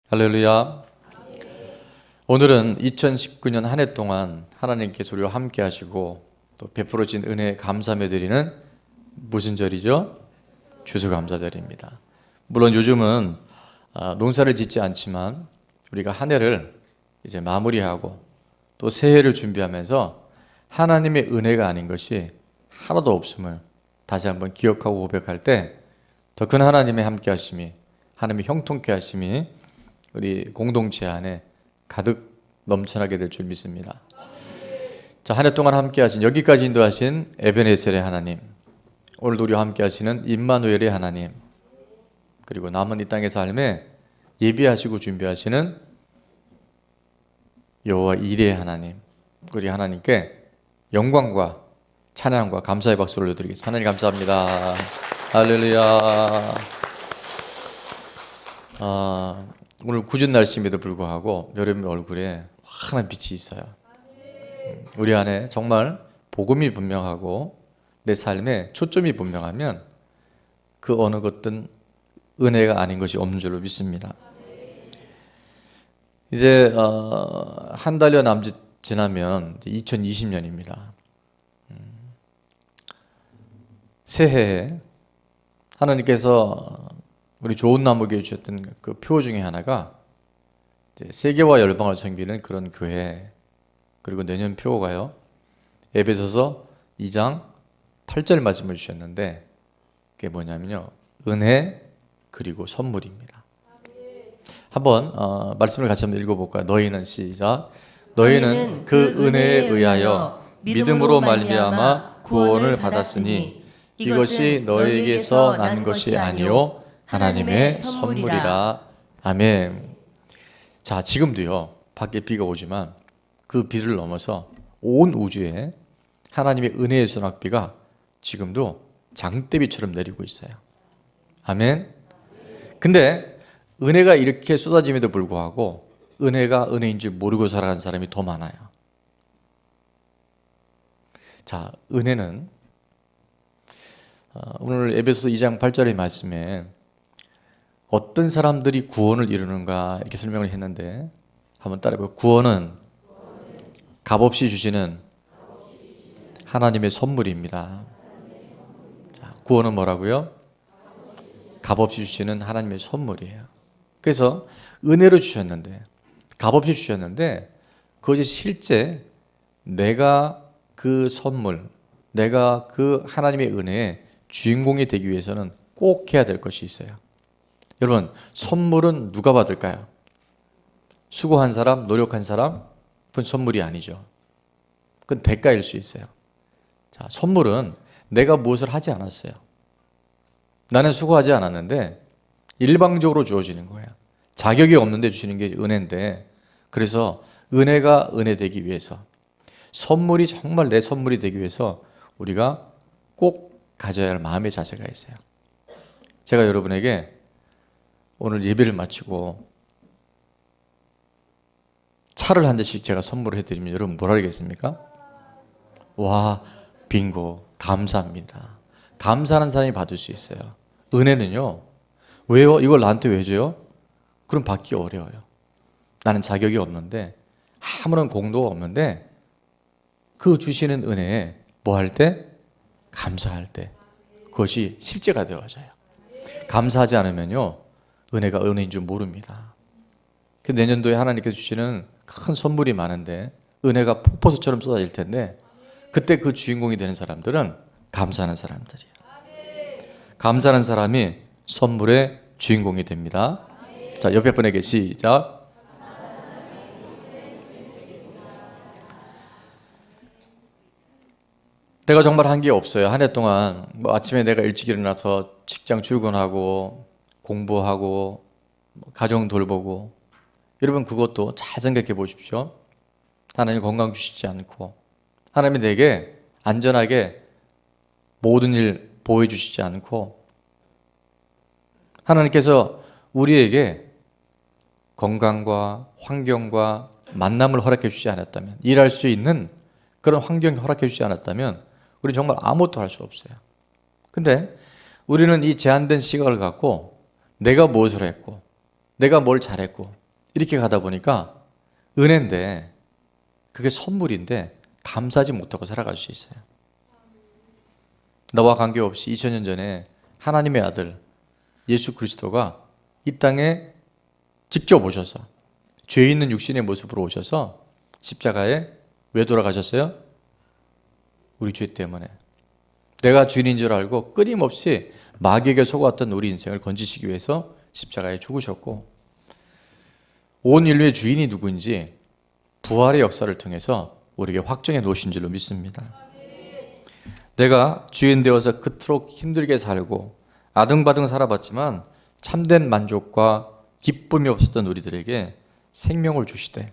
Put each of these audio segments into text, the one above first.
할렐루야. 오늘은 2019년 한 해 동안 하나님께서 우리와 함께 하시고 또 베풀어진 은혜에 감사하며 드리는 무슨 절이죠? 추수감사절입니다. 물론 요즘은 농사를 짓지 않지만 우리가 한 해를 이제 마무리하고 또 새해를 준비하면서 하나님의 은혜가 아닌 것이 하나도 없음을 다시 한번 기억하고 고백할 때 더 큰 하나님의 함께 하심이, 하나님의 형통케 하심이 우리 공동체 안에 가득 넘쳐나게 될 줄 믿습니다. 자, 한 해 동안 함께 하신, 여기까지 인도하신 에베네셀의 하나님, 오늘도 우리와 함께 하시는 임마누엘의 하나님, 그리고 남은 이 땅의 삶에 예비하시고 준비하시는 여호와 이레의 하나님, 우리 하나님께 영광과 찬양과 감사의 박수를 올려드리겠습니다. 하나님 감사합니다. 할렐루야. 오늘 궂은 날씨임에도 불구하고 여러분의 얼굴에 환한 빛이 있어요. 우리 안에 정말 복음이 분명하고 내 삶에 초점이 분명하면 그 어느 것든 은혜가 아닌 것이 없는 줄로 믿습니다. 이제 한 달여 남짓 지나면 2020년입니다. 새해에 하나님께서 우리 좋은 나무교회 주셨던 그 표 중에 하나가 세계와 열방을 섬기는 그런 교회, 그리고 내년 표가요, 에베소서 2장 8절 말씀을 주셨는데 그게 뭐냐면요, 은혜 그리고 선물입니다. 한번 말씀을 같이 한번 읽어볼까요? 너희는, 시작. 너희는 그 은혜에 의하여 믿음으로 말미암아 구원을 받았으니 이것이 너희에게서 난 것이 아니요 하나님의 선물이라. 아멘. 자, 지금도요, 밖에 비가 오지만 그 비를 넘어서 온 우주에 하나님의 은혜의 소낙비가 지금도 장대비처럼 내리고 있어요. 아멘. 근데 은혜가 이렇게 쏟아짐에도 불구하고 은혜가 은혜인 줄 모르고 살아가는 사람이 더 많아요. 자, 은혜는 오늘 에베소서 2장 8절의 말씀에 어떤 사람들이 구원을 이루는가 이렇게 설명을 했는데 한번 따라해볼까요? 구원은 값없이 주시는 하나님의 선물입니다. 자, 구원은 뭐라고요? 값없이 주시는 하나님의 선물이에요. 그래서 은혜로 주셨는데, 값없이 주셨는데 그것이 실제 내가 그 선물, 내가 그 하나님의 은혜의 주인공이 되기 위해서는 꼭 해야 될 것이 있어요. 여러분, 선물은 누가 받을까요? 수고한 사람, 노력한 사람? 그건 선물이 아니죠. 그건 대가일 수 있어요. 자, 선물은 내가 무엇을 하지 않았어요. 나는 수고하지 않았는데 일방적으로 주어지는 거예요. 자격이 없는데 주시는 게 은혜인데, 그래서 은혜가 은혜 되기 위해서, 선물이 정말 내 선물이 되기 위해서 우리가 꼭 가져야 할 마음의 자세가 있어요. 제가 여러분에게 오늘 예배를 마치고 차를 한 대씩 제가 선물을 해드리면 여러분 뭐라 하겠습니까? 와, 빙고, 감사합니다. 감사하는 사람이 받을 수 있어요. 은혜는요, 왜요? 이걸 나한테 왜 줘요? 그럼 받기 어려워요. 나는 자격이 없는데, 아무런 공도가 없는데 그 주시는 은혜에 뭐 할 때? 감사할 때 그것이 실제가 되어져요. 감사하지 않으면요, 은혜가 은혜인 줄 모릅니다. 내년도에 하나님께서 주시는 큰 선물이 많은데 은혜가 폭포수처럼 쏟아질 텐데 그때 그 주인공이 되는 사람들은 감사하는 사람들이에요. 감사하는 사람이 선물의 주인공이 됩니다. 자, 옆에 분에게 시작. 내가 정말 한 게 없어요. 한 해 동안 뭐 아침에 내가 일찍 일어나서 직장 출근하고 공부하고 가정 돌보고, 여러분 그것도 잘 생각해 보십시오. 하나님 건강 주시지 않고, 하나님이 내게 안전하게 모든 일 보호해 주시지 않고, 하나님께서 우리에게 건강과 환경과 만남을 허락해 주지 않았다면, 일할 수 있는 그런 환경을 허락해 주지 않았다면 우리는 정말 아무것도 할 수 없어요. 근데 우리는 이 제한된 시각을 갖고 내가 무엇을 했고 내가 뭘 잘했고 이렇게 가다 보니까 은혜인데 그게 선물인데 감사하지 못하고 살아갈 수 있어요. 나와 관계없이 2000년 전에 하나님의 아들 예수 그리스도가 이 땅에 직접 오셔서 죄 있는 육신의 모습으로 오셔서 십자가에 왜 돌아가셨어요? 우리 죄 때문에. 내가 주인인 줄 알고 끊임없이 마귀에게 속았던 우리 인생을 건지시기 위해서 십자가에 죽으셨고, 온 인류의 주인이 누구인지 부활의 역사를 통해서 우리에게 확정해 놓으신 줄로 믿습니다. 내가 주인 되어서 그토록 힘들게 살고 아등바등 살아봤지만 참된 만족과 기쁨이 없었던 우리들에게 생명을 주시되,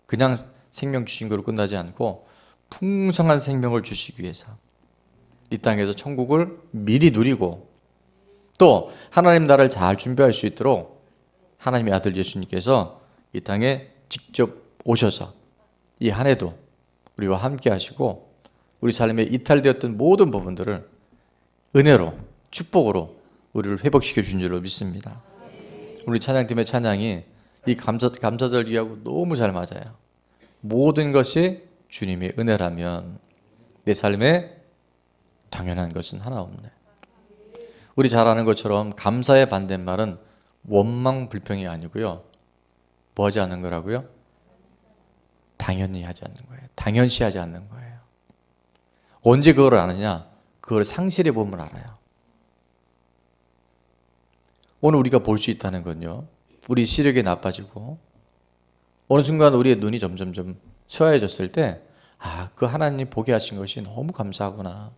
그냥 생명 주신 거로 끝나지 않고 풍성한 생명을 주시기 위해서 이 땅에서 천국을 미리 누리고 또 하나님 나라를 잘 준비할 수 있도록 하나님의 아들 예수님께서 이 땅에 직접 오셔서 이 한 해도 우리와 함께 하시고 우리 삶에 이탈되었던 모든 부분들을 은혜로 축복으로 우리를 회복시켜 준 줄로 믿습니다. 우리 찬양팀의 찬양이 이 감사절 기하고 너무 잘 맞아요. 모든 것이 주님의 은혜라면 내 삶에 당연한 것은 하나 없네. 우리 잘 아는 것처럼 감사의 반대말은 원망 불평이 아니고요. 뭐 하지 않는 거라고요? 당연히 하지 않는 거예요. 당연시하지 않는 거예요. 언제 그걸 아느냐? 그걸 상실해 보면 알아요. 오늘 우리가 볼 수 있다는 건요, 우리 시력이 나빠지고 어느 순간 우리의 눈이 점점점 쇠해졌을 때, 아, 그 하나님 보게 하신 것이 너무 감사하구나.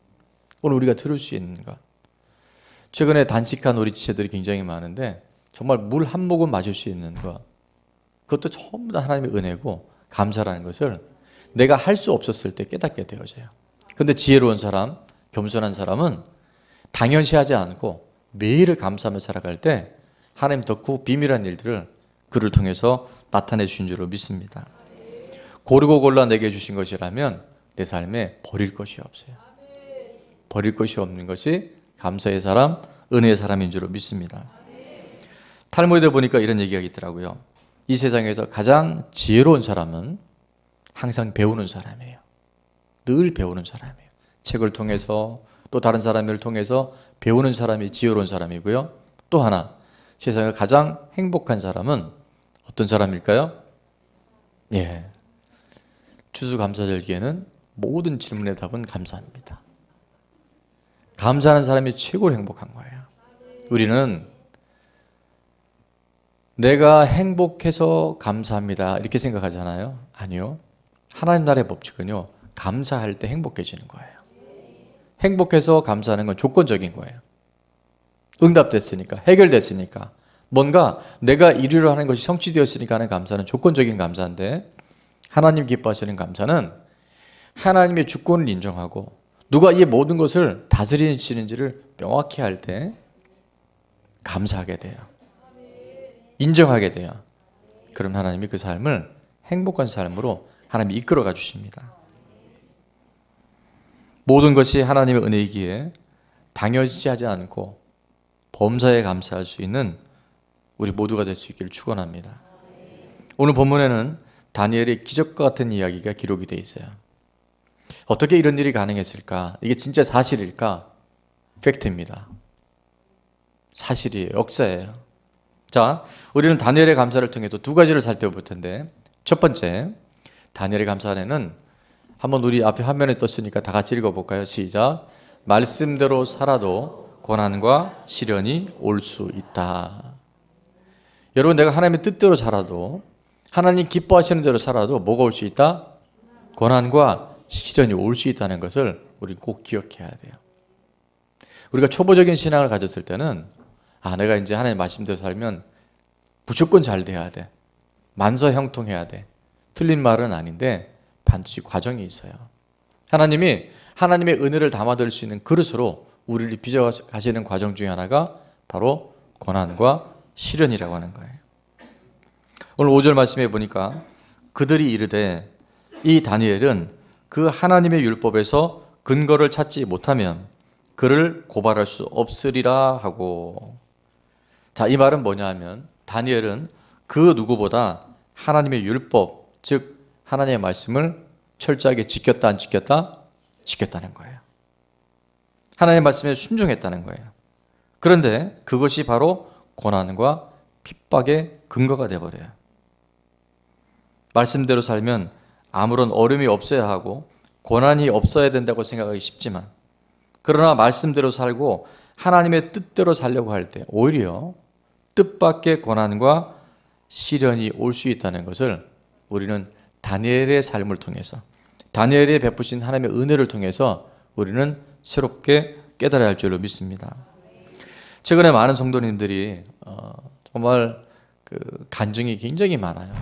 오늘 우리가 들을 수 있는 것. 최근에 단식한 우리 지체들이 굉장히 많은데 정말 물 한 모금 마실 수 있는 것, 그것도 전부 다 하나님의 은혜고 감사라는 것을 내가 할 수 없었을 때 깨닫게 되어져요. 그런데 지혜로운 사람, 겸손한 사람은 당연시하지 않고 매일을 감사하며 살아갈 때 하나님 덕후 비밀한 일들을 그를 통해서 나타내 주신 줄로 믿습니다. 고르고 골라 내게 주신 것이라면 내 삶에 버릴 것이 없어요. 버릴 것이 없는 것이 감사의 사람, 은혜의 사람인 줄로 믿습니다. 탈무드에 보니까 이런 얘기가 있더라고요. 이 세상에서 가장 지혜로운 사람은 항상 배우는 사람이에요. 늘 배우는 사람이에요. 책을 통해서 또 다른 사람을 통해서 배우는 사람이 지혜로운 사람이고요. 또 하나, 세상에 가장 행복한 사람은 어떤 사람일까요? 예, 추수감사절기에는 모든 질문의 답은 감사합니다. 감사하는 사람이 최고로 행복한 거예요. 우리는 내가 행복해서 감사합니다 이렇게 생각하잖아요. 아니요. 하나님 나라의 법칙은요, 감사할 때 행복해지는 거예요. 행복해서 감사하는 건 조건적인 거예요. 응답됐으니까, 해결됐으니까, 뭔가 내가 이루려 하는 것이 성취되었으니까 하는 감사는 조건적인 감사인데, 하나님 기뻐하시는 감사는 하나님의 주권을 인정하고 누가 이 모든 것을 다스리시는지를 명확히 할 때 감사하게 돼요. 인정하게 돼요. 그럼 하나님이 그 삶을 행복한 삶으로 하나님이 이끌어가 주십니다. 모든 것이 하나님의 은혜이기에 당연시하지 않고 범사에 감사할 수 있는 우리 모두가 될 수 있기를 축원합니다. 오늘 본문에는 다니엘의 기적과 같은 이야기가 기록이 되어 있어요. 어떻게 이런 일이 가능했을까? 이게 진짜 사실일까? 팩트입니다. 사실이에요. 역사예요. 자, 우리는 다니엘의 감사를 통해서 두 가지를 살펴볼 텐데, 첫 번째, 다니엘의 감사에는 한번 우리 앞에 화면에 떴으니까 다 같이 읽어볼까요? 시작. 말씀대로 살아도 고난과 시련이 올 수 있다. 여러분, 내가 하나님의 뜻대로 살아도, 하나님 기뻐하시는 대로 살아도 뭐가 올 수 있다? 고난과 시련이 올 수 있다는 것을 우리 꼭 기억해야 돼요. 우리가 초보적인 신앙을 가졌을 때는, 아, 내가 이제 하나님 말씀대로 살면 무조건 잘 돼야 돼, 만사형통해야 돼, 틀린 말은 아닌데 반드시 과정이 있어요. 하나님이 하나님의 은혜를 담아들 수 있는 그릇으로 우리를 빚어가시는 과정 중에 하나가 바로 고난과 시련이라고 하는 거예요. 오늘 5절 말씀해 보니까 그들이 이르되 이 다니엘은 그 하나님의 율법에서 근거를 찾지 못하면 그를 고발할 수 없으리라 하고. 자, 이 말은 뭐냐 하면 다니엘은 그 누구보다 하나님의 율법, 즉 하나님의 말씀을 철저하게 지켰다 안 지켰다? 지켰다는 거예요. 하나님의 말씀에 순종했다는 거예요. 그런데 그것이 바로 고난과 핍박의 근거가 되어버려요. 말씀대로 살면 아무런 어려움이 없어야 하고 고난이 없어야 된다고 생각하기 쉽지만, 그러나 말씀대로 살고 하나님의 뜻대로 살려고 할 때 오히려 뜻밖의 고난과 시련이 올 수 있다는 것을 우리는 다니엘의 삶을 통해서, 다니엘이 베푸신 하나님의 은혜를 통해서 우리는 새롭게 깨달아야 할 줄로 믿습니다. 최근에 많은 성도님들이 정말 그 간증이 굉장히 많아요.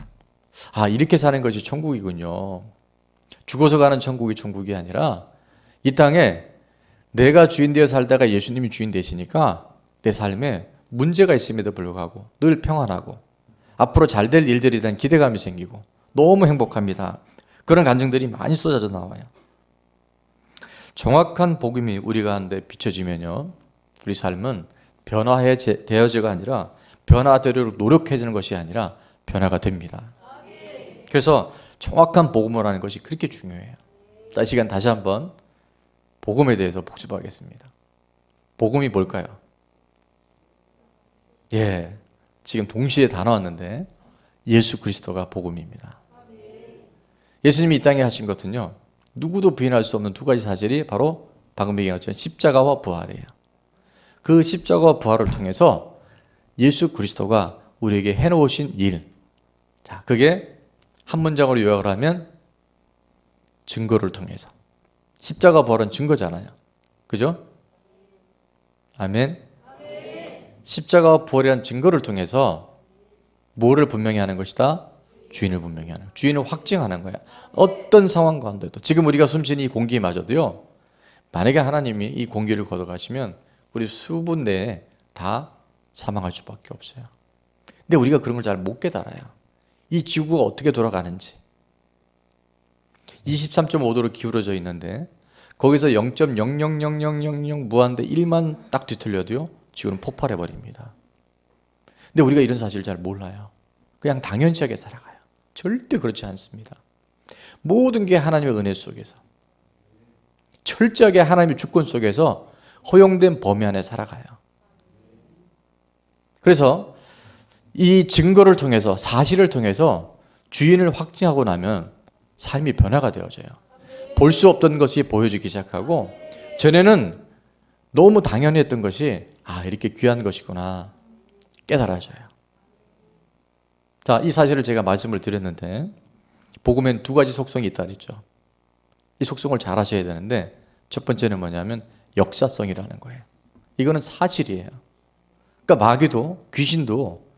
이렇게 사는 것이 천국이군요. 죽어서 가는 천국이 천국이 아니라 이 땅에 내가 주인 되어 살다가 예수님이 주인 되시니까 내 삶에 문제가 있음에도 불구하고 늘 평안하고 앞으로 잘 될 일들에 대한 기대감이 생기고 너무 행복합니다. 그런 간증들이 많이 쏟아져 나와요. 정확한 복음이 우리 가운데 비춰지면요, 우리 삶은 변화되어져가 아니라 변화되도록 노력해지는 것이 아니라 변화가 됩니다. 그래서 정확한 복음을 하는 것이 그렇게 중요해요. 이 시간 다시 한번 복음에 대해서 복습하겠습니다. 복음이 뭘까요? 지금 동시에 다 나왔는데 예수 그리스도가 복음입니다. 예수님이 이 땅에 하신 것은요, 누구도 부인할 수 없는 두 가지 사실이 바로 방금 얘기한 것처럼 십자가와 부활이에요. 그 십자가와 부활을 통해서 예수 그리스도가 우리에게 해놓으신 일, 그게 한 문장으로 요약을 하면 증거를 통해서. 십자가 부활은 증거잖아요. 그죠? 아멘. 십자가와 부활이라는 증거를 통해서 뭐를 분명히 하는 것이다? 주인을 분명히 하는, 주인을 확증하는 거야. 어떤 상황 가운데도. 지금 우리가 숨쉬는 이 공기마저도요, 만약에 하나님이 이 공기를 걷어가시면 우리 수분 내에 다 사망할 수밖에 없어요. 근데 우리가 그런 걸 잘 못 깨달아요. 이 지구가 어떻게 돌아가는지. 23.5도로 기울어져 있는데 거기서 0.000000 무한대 1만 딱 뒤틀려도요, 지구는 폭발해버립니다. 근데 우리가 이런 사실을 잘 몰라요. 그냥 당연시하게 살아가요. 절대 그렇지 않습니다. 모든 게 하나님의 은혜 속에서, 철저하게 하나님의 주권 속에서 허용된 범위 안에 살아가요. 그래서 이 증거를 통해서, 사실을 통해서 주인을 확증하고 나면 삶이 변화가 되어져요. 볼 수 없던 것이 보여지기 시작하고, 전에는 너무 당연히 했던 것이 이렇게 귀한 것이구나 깨달아져요. 이 사실을 제가 말씀을 드렸는데, 복음엔 두 가지 속성이 있다 그랬죠. 이 속성을 잘 아셔야 되는데, 첫 번째는 뭐냐면 역사성이라는 거예요. 이거는 사실이에요. 그러니까 마귀도, 귀신도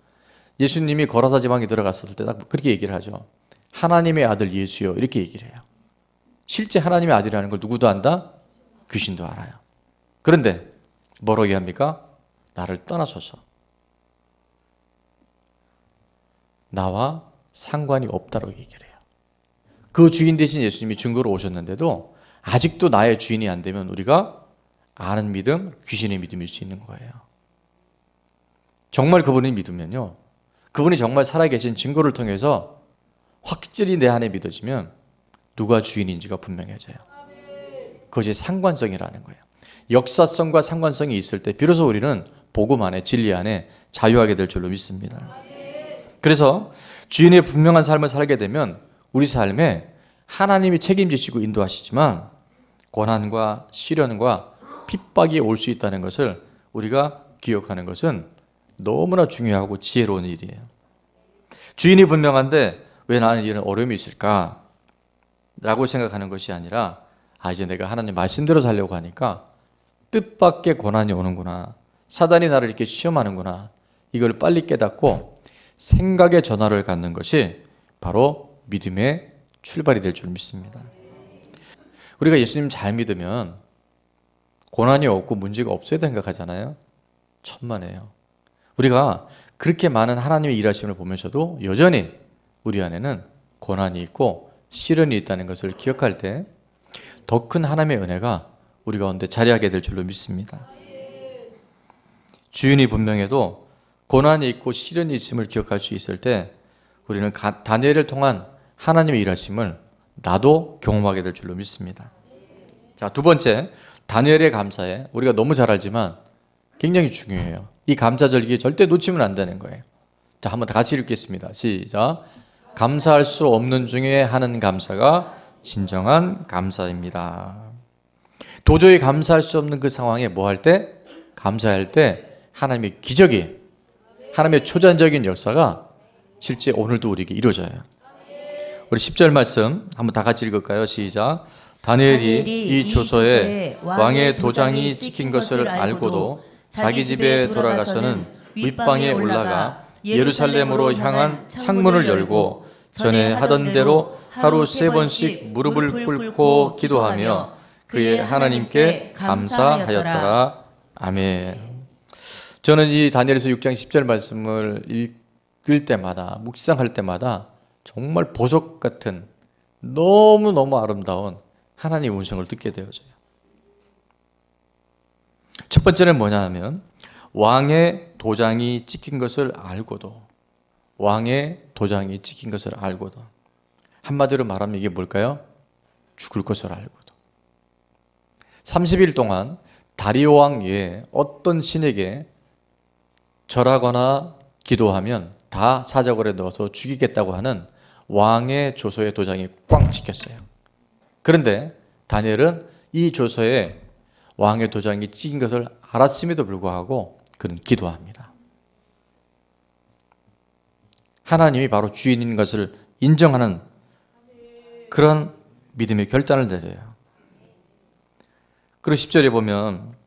예수님이 거라사 지방에 들어갔을 때 딱 그렇게 얘기를 하죠. 하나님의 아들 예수요, 이렇게 얘기를 해요. 실제 하나님의 아들이라는 걸 누구도 안다? 귀신도 알아요. 그런데 뭐라고 얘기합니까? 나를 떠나소서. 나와 상관이 없다고 얘기를 해요. 그 주인 대신 예수님이 증거로 오셨는데도 아직도 나의 주인이 안 되면 우리가 아는 믿음, 귀신의 믿음일 수 있는 거예요. 정말 그분이 믿으면요, 그분이 정말 살아계신 증거를 통해서 확실히 내 안에 믿어지면 누가 주인인지가 분명해져요. 그것이 상관성이라는 거예요. 역사성과 상관성이 있을 때 비로소 우리는 복음 안에, 진리 안에 자유하게 될 줄로 믿습니다. 그래서 주인의 분명한 삶을 살게 되면 우리 삶에 하나님이 책임지시고 인도하시지만 고난과 시련과 핍박이 올 수 있다는 것을 우리가 기억하는 것은 너무나 중요하고 지혜로운 일이에요. 주인이 분명한데 왜 나는 이런 어려움이 있을까? 라고 생각하는 것이 아니라 이제 내가 하나님 말씀대로 살려고 하니까 뜻밖의 고난이 오는구나, 사단이 나를 이렇게 시험하는구나, 이걸 빨리 깨닫고 생각의 전환을 갖는 것이 바로 믿음의 출발이 될 줄 믿습니다. 우리가 예수님 잘 믿으면 고난이 없고 문제가 없어야 생각하잖아요. 천만에요. 우리가 그렇게 많은 하나님의 일하심을 보면서도 여전히 우리 안에는 고난이 있고 시련이 있다는 것을 기억할 때 더 큰 하나님의 은혜가 우리 가운데 자리하게 될 줄로 믿습니다. 주인이 분명해도 고난이 있고 시련이 있음을 기억할 수 있을 때 우리는 다니엘을 통한 하나님의 일하심을 나도 경험하게 될 줄로 믿습니다. 자, 두 번째, 다니엘의 감사에 우리가 너무 잘 알지만 굉장히 중요해요. 이 감사절기에 절대 놓치면 안 되는 거예요. 자, 한번 다 같이 읽겠습니다. 시작. 감사할 수 없는 중에 하는 감사가 진정한 감사입니다. 도저히 감사할 수 없는 그 상황에 뭐 할 때? 감사할 때 하나님의 기적이, 하나님의 초자연적인 역사가 실제 오늘도 우리에게 이루어져요. 우리 10절 말씀 한번 다 같이 읽을까요? 시작. 다니엘이 이 조서에 왕의 도장이 찍힌 것을 알고도 자기 집에 돌아가서는 윗방에 올라가 예루살렘으로 향한 창문을 열고 전에 하던 대로 하루 3번씩 무릎을 꿇고 기도하며 그의 하나님께 감사하였더라. 아멘. 저는 이 다니엘서 6장 10절 말씀을 읽을 때마다, 묵상할 때마다 정말 보석 같은 너무너무 아름다운 하나님의 음성을 듣게 되어져요. 첫 번째는 뭐냐 하면 왕의 도장이 찍힌 것을 알고도, 왕의 도장이 찍힌 것을 알고도, 한마디로 말하면 이게 뭘까요? 죽을 것을 알고도. 30일 동안 다리오 왕 외에 어떤 신에게 절하거나 기도하면 다 사자굴에 넣어서 죽이겠다고 하는 왕의 조서의 도장이 꽝 찍혔어요. 그런데 다니엘은 이 조서에 왕의 도장이 찍힌 것을 알았음에도 불구하고 그는 기도합니다. 하나님이 바로 주인인 것을 인정하는 그런 믿음의 결단을 내려요. 그리고 10절에 보면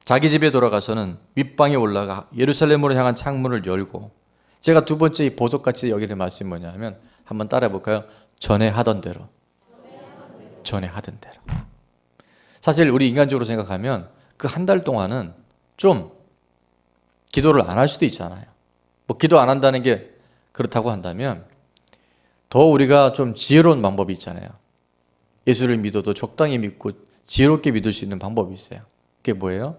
자기 집에 돌아가서는 윗방에 올라가 예루살렘으로 향한 창문을 열고, 제가 두 번째 이 보석같이 여기는 말씀이 뭐냐면 한번 따라해 볼까요? 전에 하던 대로. 전에 하던 대로. 사실 우리 인간적으로 생각하면 그 한 달 동안은 좀 기도를 안 할 수도 있잖아요. 뭐 기도 안 한다는 게 그렇다고 한다면 더 우리가 좀 지혜로운 방법이 있잖아요. 예수를 믿어도 적당히 믿고 지혜롭게 믿을 수 있는 방법이 있어요. 그게 뭐예요?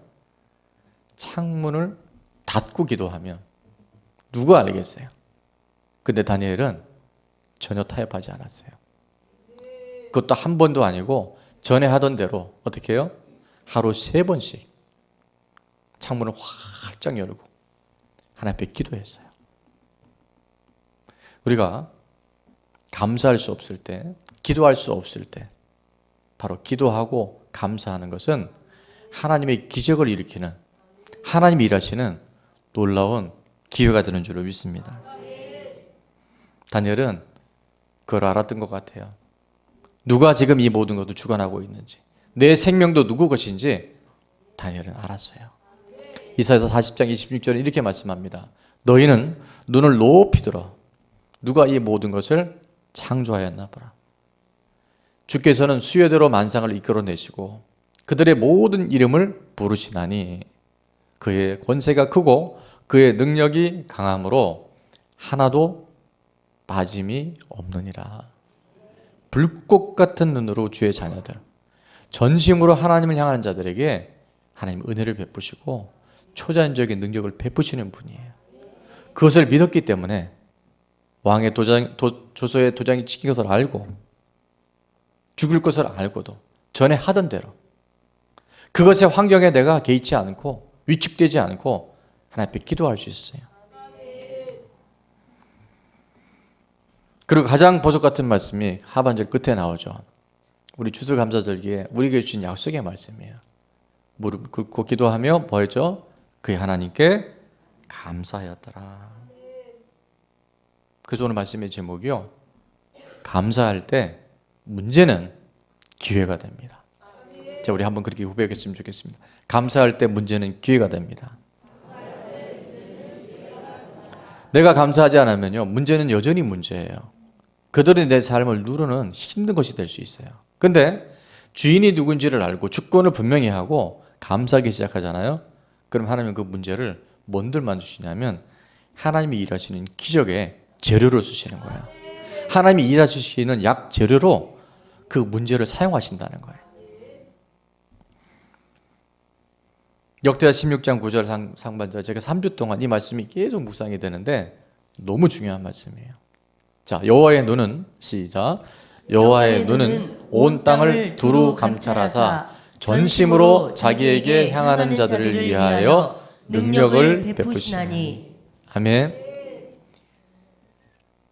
창문을 닫고 기도하면 누가 알겠어요? 근데 다니엘은 전혀 타협하지 않았어요. 그것도 한 번도 아니고 전에 하던 대로 어떻게 해요? 하루 3번씩 창문을 활짝 열고 하나님 앞에 기도했어요. 우리가 감사할 수 없을 때, 기도할 수 없을 때 바로 기도하고 감사하는 것은 하나님의 기적을 일으키는, 하나님이 일하시는 놀라운 기회가 되는 줄로 믿습니다. 다니엘은 그걸 알았던 것 같아요. 누가 지금 이 모든 것도 주관하고 있는지, 내 생명도 누구 것인지 다니엘은 알았어요. 이사야서 40장 26절에 이렇게 말씀합니다. 너희는 눈을 높이 들어 누가 이 모든 것을 창조하였나 보라. 주께서는 수요대로 만상을 이끌어내시고 그들의 모든 이름을 부르시나니 그의 권세가 크고 그의 능력이 강함으로 하나도 빠짐이 없느니라. 불꽃 같은 눈으로 주의 자녀들, 전심으로 하나님을 향하는 자들에게 하나님 은혜를 베푸시고 초자연적인 능력을 베푸시는 분이에요. 그것을 믿었기 때문에 왕의 조서의 도장이 찍힌 것을 알고 죽을 것을 알고도 전에 하던 대로 그것의 환경에 내가 개의치 않고 위축되지 않고 하나님 앞에 기도할 수 있어요. 그리고 가장 보석 같은 말씀이 하반절 끝에 나오죠. 우리 추수감사절기에 우리에게 주신 약속의 말씀이에요. 무릎 꿇고 기도하며 뭐였죠? 그의 하나님께 감사하였더라. 그래서 오늘 말씀의 제목이요, 감사할 때 문제는 기회가 됩니다. 자, 우리 한번 그렇게 고백했으면 좋겠습니다. 감사할 때 문제는 기회가 됩니다. 내가 감사하지 않으면요, 문제는 여전히 문제예요. 그들이 내 삶을 누르는 힘든 것이 될 수 있어요. 근데 주인이 누군지를 알고 주권을 분명히 하고 감사하기 시작하잖아요. 그럼 하나님은 그 문제를 뭔들만 주시냐면 하나님이 일하시는 기적의 재료로 쓰시는 거예요. 하나님이 일하시는 약 재료로 그 문제를 사용하신다는 거예요. 역대하 16장 9절 상반절, 제가 3주 동안 이 말씀이 계속 묵상이 되는데 너무 중요한 말씀이에요. 자, 여호와의 눈은, 시작, 여호와의 눈은 온 땅을 두루 감찰하사 전심으로 자기에게 향하는 자들을 위하여 능력을 베푸시나니. 아멘.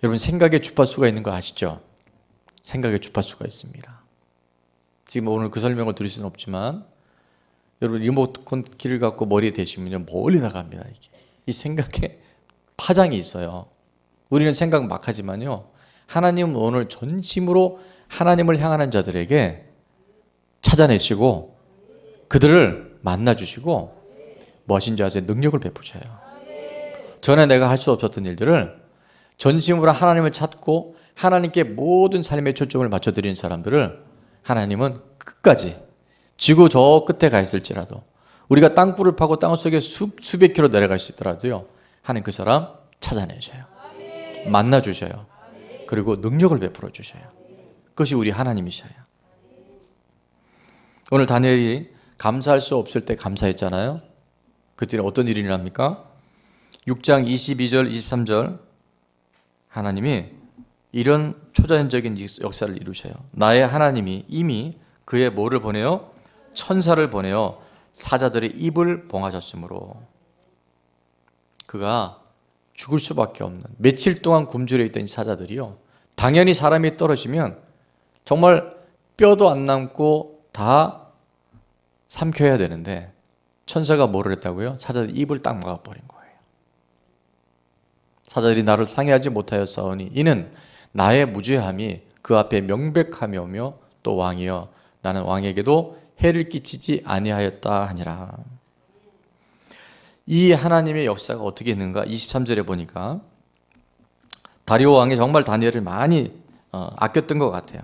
여러분, 생각의 주파수가 있는 거 아시죠? 생각의 주파수가 있습니다. 지금 오늘 그 설명을 드릴 수는 없지만 여러분, 리모컨 키를 갖고 머리에 대시면 멀리 나갑니다. 이게. 이 생각에 파장이 있어요. 우리는 생각 막 하지만요, 하나님은 오늘 전심으로 하나님을 향하는 자들에게 찾아내시고 그들을 만나주시고 무엇인지 아세요? 능력을 베푸셔요. 전에 내가 할 수 없었던 일들을 전심으로 하나님을 찾고 하나님께 모든 삶의 초점을 맞춰드리는 사람들을 하나님은 끝까지, 지구 저 끝에 가 있을지라도, 우리가 땅굴을 파고 땅속에 수백 킬로 내려갈 수 있더라도요, 하나님 그 사람 찾아내셔요. 만나주셔요. 그리고 능력을 베풀어 주셔요. 그것이 우리 하나님이셔요. 오늘 다니엘이 감사할 수 없을 때 감사했잖아요. 그때는 어떤 일이 일어납니까? 6장 22절 23절 하나님이 이런 초자연적인 역사를 이루셔요. 나의 하나님이 이미 그의 뭐를 보내요? 천사를 보내어 사자들의 입을 봉하셨으므로. 그가 죽을 수밖에 없는, 며칠 동안 굶주려 있던 사자들이요, 당연히 사람이 떨어지면 정말 뼈도 안 남고 다 삼켜야 되는데 천사가 뭐를 했다고요? 사자들 입을 딱 막아버린 거예요. 사자들이 나를 상해하지 못하였사오니 이는 나의 무죄함이 그 앞에 명백하며며 또 왕이여 나는 왕에게도 해를 끼치지 아니하였다 하니라. 이 하나님의 역사가 어떻게 있는가? 23절에 보니까 다리오 왕이 정말 다니엘을 많이 아꼈던 것 같아요.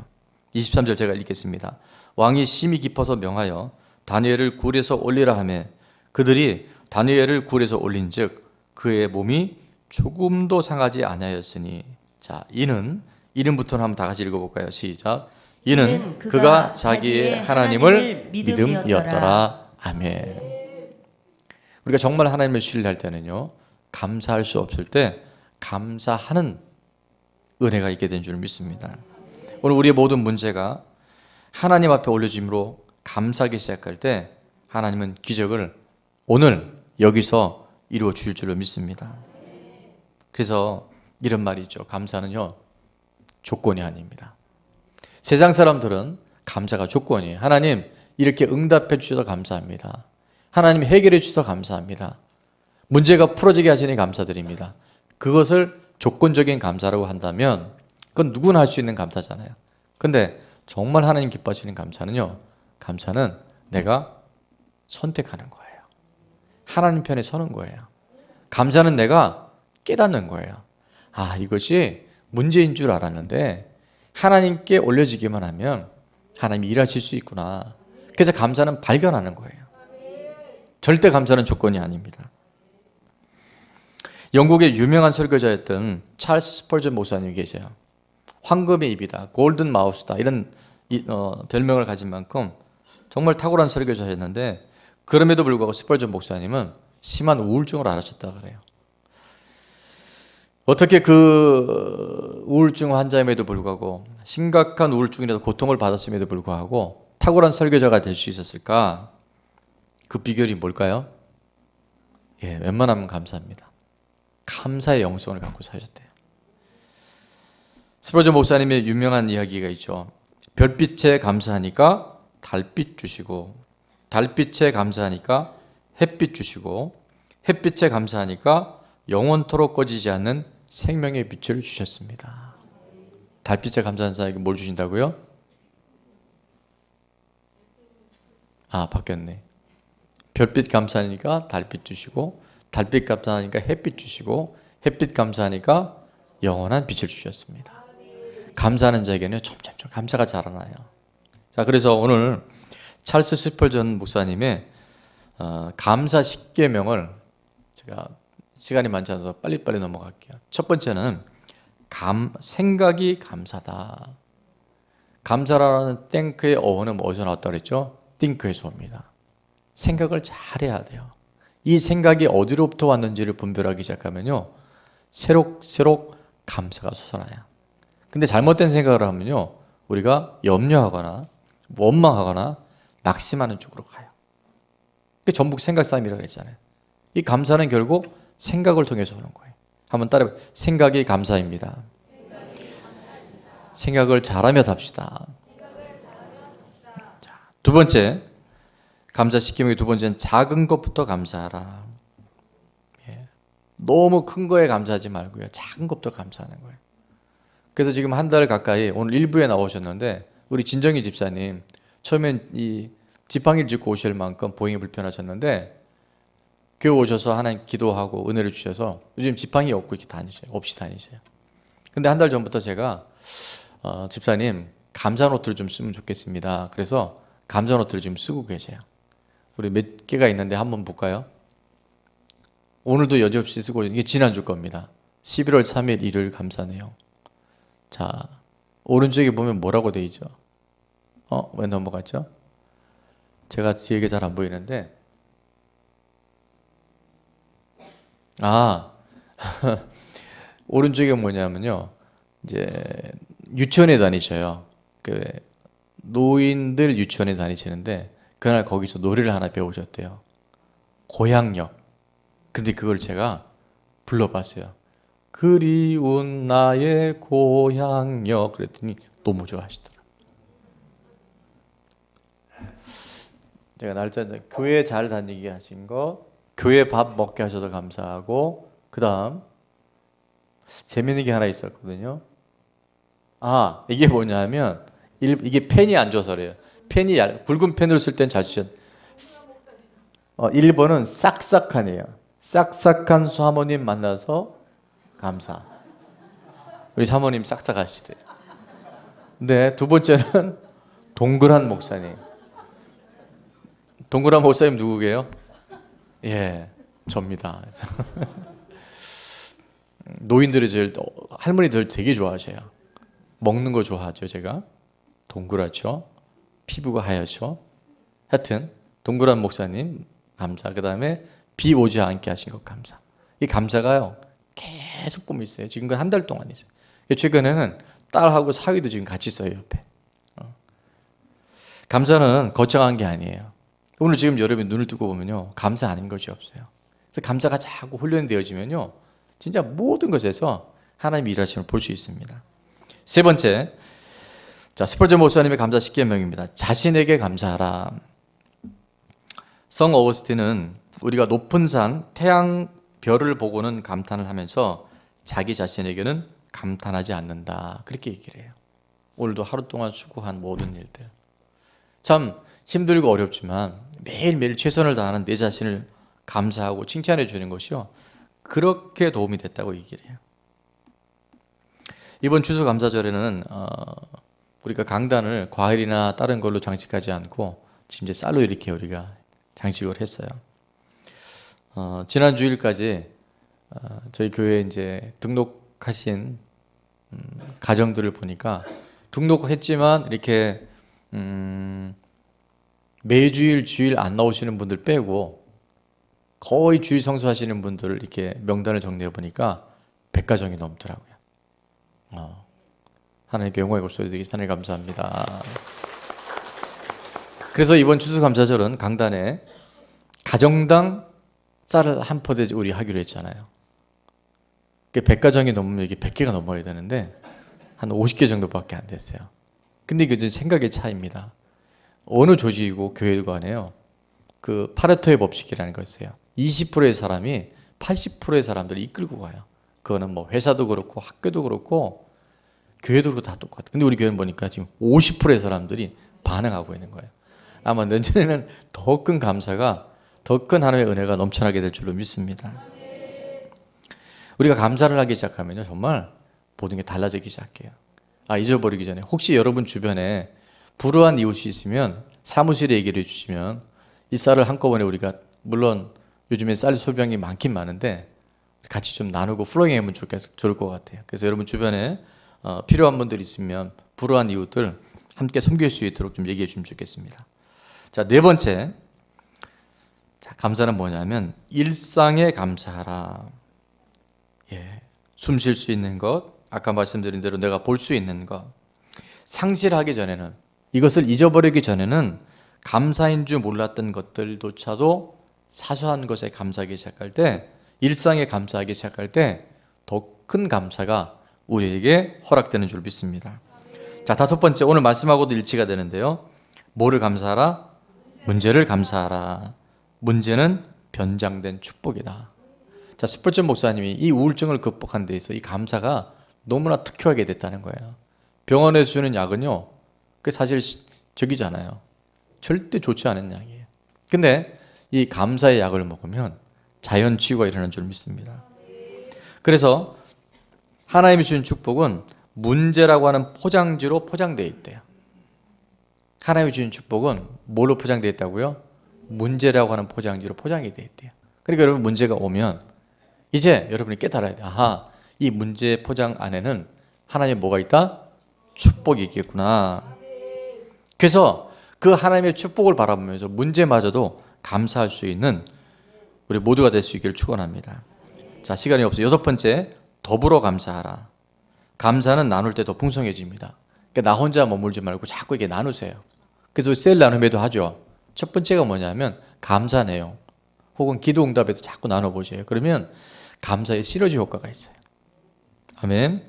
23절 제가 읽겠습니다. 왕이 심히 깊어서 명하여 다니엘을 굴에서 올리라 하며 그들이 다니엘을 굴에서 올린즉 그의 몸이 조금도 상하지 아니하였으니. 자, 이는부터는 한번 다 같이 읽어볼까요? 시작. 이는 그가 자기의 하나님을 믿음이었더라. 아멘. 우리가 정말 하나님을 신뢰할 때는요, 감사할 수 없을 때 감사하는 은혜가 있게 된 줄 믿습니다. 오늘 우리의 모든 문제가 하나님 앞에 올려짐으로 감사하기 시작할 때 하나님은 기적을 오늘 여기서 이루어 주실 줄로 믿습니다. 그래서 이런 말이 있죠. 감사는요, 조건이 아닙니다. 세상 사람들은 감사가 조건이에요. 하나님 이렇게 응답해 주셔서 감사합니다. 하나님 해결해 주셔서 감사합니다. 문제가 풀어지게 하시니 감사드립니다. 그것을 조건적인 감사라고 한다면 그건 누구나 할 수 있는 감사잖아요. 근데 정말 하나님 기뻐하시는 감사는요, 감사는 내가 선택하는 거예요. 하나님 편에 서는 거예요. 감사는 내가 깨닫는 거예요. 아, 이것이 문제인 줄 알았는데 하나님께 올려지기만 하면 하나님이 일하실 수 있구나. 그래서 감사는 발견하는 거예요. 절대 감사는 조건이 아닙니다. 영국의 유명한 설교자였던 찰스 스펄전 목사님이 계세요. 황금의 입이다, 골든 마우스다, 이런 별명을 가진 만큼 정말 탁월한 설교자였는데 그럼에도 불구하고 스펄전 목사님은 심한 우울증을 앓으셨다 그래요. 어떻게 그 우울증 환자임에도 불구하고, 심각한 우울증이라도 고통을 받았음에도 불구하고 탁월한 설교자가 될 수 있었을까? 그 비결이 뭘까요? 예, 웬만하면 감사합니다. 감사의 영성을 갖고 사셨대요. 스펄전 목사님의 유명한 이야기가 있죠. 별빛에 감사하니까 달빛 주시고, 달빛에 감사하니까 햇빛 주시고, 햇빛에 감사하니까 영원토록 꺼지지 않는 생명의 빛을 주셨습니다. 달빛에 감사하는 사람에게 뭘 주신다고요? 아, 바뀌었네. 별빛 감사하니까 달빛 주시고, 달빛 감사하니까 햇빛 주시고, 햇빛 감사하니까 영원한 빛을 주셨습니다. 감사하는 자에게는 점점 감사가 자라나요. 자, 그래서 오늘 찰스 스펄전 목사님의 감사 10계명을 제가 시간이 많지 않아서 빨리빨리 넘어갈게요. 첫 번째는 생각이 감사다. 감사라는 땡크의 어원은 어디서 나왔다고 그랬죠? 띵크에서 옵니다. 생각을 잘해야 돼요. 이 생각이 어디로부터 왔는지를 분별하기 시작하면요, 새록새록 감사가 솟아나요. 근데 잘못된 생각을 하면요, 우리가 염려하거나 원망하거나 낙심하는 쪽으로 가요. 그게 전부 생각 싸움이라고 했잖아요. 이 감사는 결국 생각을 통해서 오는 거예요. 한번 따라해봐요. 생각이 감사입니다. 생각을 잘하며 삽시다. 자, 두 번째, 감사 시키는 두 번째는 작은 것부터 감사하라. 예. 너무 큰 거에 감사하지 말고요, 작은 것부터 감사하는 거예요. 그래서 지금 한 달 가까이 오늘 일부에 나오셨는데, 우리 진정희 집사님 처음엔 이 지팡이를 짚고 오실 만큼 보행이 불편하셨는데 교회 오셔서 하나님 기도하고 은혜를 주셔서 요즘 지팡이 없고 이렇게 다니셔요. 없이 다니셔요. 근데 한 달 전부터 제가 집사님 감사 노트를 좀 쓰면 좋겠습니다. 그래서 감사 노트를 지금 쓰고 계세요. 우리 몇 개가 있는데 한번 볼까요? 오늘도 여지없이 쓰고, 이게 지난주 겁니다. 11월 3일 일요일 감사 내용. 자, 오른쪽에 보면 뭐라고 돼 있죠? 왜 넘어갔죠? 제가 뒤에 잘 안 보이는데, 오른쪽에 뭐냐면요, 이제 유치원에 다니셔요. 그 노인들 유치원에 다니시는데 그날 거기서 노래를 하나 배우셨대요. 고향역. 근데 그걸 제가 불러봤어요. 그리운 나의 고향역. 그랬더니 너무 좋아하시더라고요. 제가 날짜, 교회 잘 다니게 하신 거, 교회 밥 먹게 하셔서 감사하고, 그 다음 재밌는 게 하나 있었거든요. 이게 뭐냐면 이게 펜이 안 좋아서래요. 펜이 굵은 펜으로 쓸 땐 잘 쓰셨. 1번은 싹싹하네요. 싹싹한 사모님 만나서 감사. 우리 사모님 싹싹하시대요. 네, 두 번째는 동그란 목사님. 동그란 목사님 누구게요? 예, 접니다. 노인들이 할머니들 되게 좋아하셔요. 먹는 거 좋아하죠. 제가 동그랗죠, 피부가 하얗죠. 하여튼 동그란 목사님 감사. 그 다음에 비 오지 않게 하신 것 감사. 이 감사가요 계속 보면 있어요. 지금 한 달 동안 있어요. 최근에는 딸하고 사위도 지금 같이 써요, 옆에. 감사는 거창한 게 아니에요. 오늘 지금 여러분이 눈을 뜨고 보면요, 감사 아닌 것이 없어요. 그래서 감사가 자꾸 훈련되어지면요, 진짜 모든 것에서 하나님의 일하심을 볼 수 있습니다. 세 번째, 자, 스펄전 목사님의 감사 10계명입니다. 자신에게 감사하라. 성 어거스틴은 우리가 높은 산, 태양, 별을 보고는 감탄을 하면서 자기 자신에게는 감탄하지 않는다, 그렇게 얘기를 해요. 오늘도 하루 동안 수고한 모든 일들, 참 힘들고 어렵지만 매일매일 최선을 다하는 내 자신을 감사하고 칭찬해 주는 것이요, 그렇게 도움이 됐다고 얘기를 해요. 이번 추수감사절에는 우리가 강단을 과일이나 다른 걸로 장식하지 않고 지금 이제 쌀로 이렇게 우리가 장식을 했어요. 지난 주일까지 저희 교회에 이제 등록하신 가정들을 보니까 등록했지만 이렇게 매주일 주일 안 나오시는 분들 빼고 거의 주일 성수하시는 분들을 이렇게 명단을 정리해 보니까 100가정이 넘더라고요. 하나님께 영광의 골소리 드리기 하나님 감사합니다. 그래서 이번 추수감사절은 강단에 가정당 쌀을 한 포대 우리 하기로 했잖아요. 100가정이 넘으면 이게 100개가 넘어야 되는데 한 50개 정도밖에 안 됐어요. 근데 이게 생각의 차이입니다. 어느 조직이고 교회 간에요, 그 파레토의 법칙이라는 거 있어요. 20%의 사람이 80%의 사람들을 이끌고 가요. 그거는 뭐 회사도 그렇고 학교도 그렇고 교회도 그렇고 다 똑같아요. 근데 우리 교회는 보니까 지금 50%의 사람들이 반응하고 있는 거예요. 아마 내년에는 더 큰 감사가, 더 큰 하나님의 은혜가 넘쳐나게 될 줄로 믿습니다. 우리가 감사를 하기 시작하면요, 정말 모든 게 달라지기 시작해요. 잊어버리기 전에 혹시 여러분 주변에 불우한 이웃이 있으면 사무실에 얘기를 해주시면 이 쌀을 한꺼번에 우리가, 물론 요즘에 쌀 소비량이 많긴 많은데 같이 좀 나누고 플로잉하면 좋을 것 같아요. 그래서 여러분 주변에 필요한 분들 있으면 불우한 이웃들 함께 섬길 수 있도록 좀 얘기해 주면 좋겠습니다. 자, 네 번째, 자, 감사는 뭐냐면 일상에 감사하라. 예, 숨 쉴 수 있는 것, 아까 말씀드린 대로 내가 볼 수 있는 것, 상실하기 전에는, 이것을 잊어버리기 전에는 감사인 줄 몰랐던 것들조차도 사소한 것에 감사하기 시작할 때, 일상에 감사하기 시작할 때 더 큰 감사가 우리에게 허락되는 줄 믿습니다. 자, 다섯 번째, 오늘 말씀하고도 일치가 되는데요. 뭐를 감사하라? 문제를 감사하라. 문제는 변장된 축복이다. 자, 스펄전 목사님이 이 우울증을 극복한 데 있어 이 감사가 너무나 특효하게 됐다는 거예요. 병원에서 주는 약은요, 그 사실 적이잖아요. 절대 좋지 않은 약이에요. 근데 이 감사의 약을 먹으면 자연 치유가 일어나는 줄 믿습니다. 그래서 하나님이 주신 축복은 문제라고 하는 포장지로 포장되어 있대요. 하나님이 주신 축복은 뭘로 포장되어 있다고요? 문제라고 하는 포장지로 포장이 되어 있대요. 그러니까 여러분, 문제가 오면 이제 여러분이 깨달아야 돼요. 아하, 이 문제 포장 안에는 하나님의 뭐가 있다? 축복이 있겠구나. 그래서 그 하나님의 축복을 바라보면서 문제마저도 감사할 수 있는 우리 모두가 될 수 있기를 축원합니다. 자, 시간이 없어요. 여섯 번째, 더불어 감사하라. 감사는 나눌 때 더 풍성해집니다. 그러니까 나 혼자 머물지 말고 자꾸 이게 나누세요. 그래서 셀 나눔에도 하죠. 첫 번째가 뭐냐면 감사 내용, 혹은 기도 응답에도 자꾸 나눠보세요. 그러면 감사의 시너지 효과가 있어요. 아멘.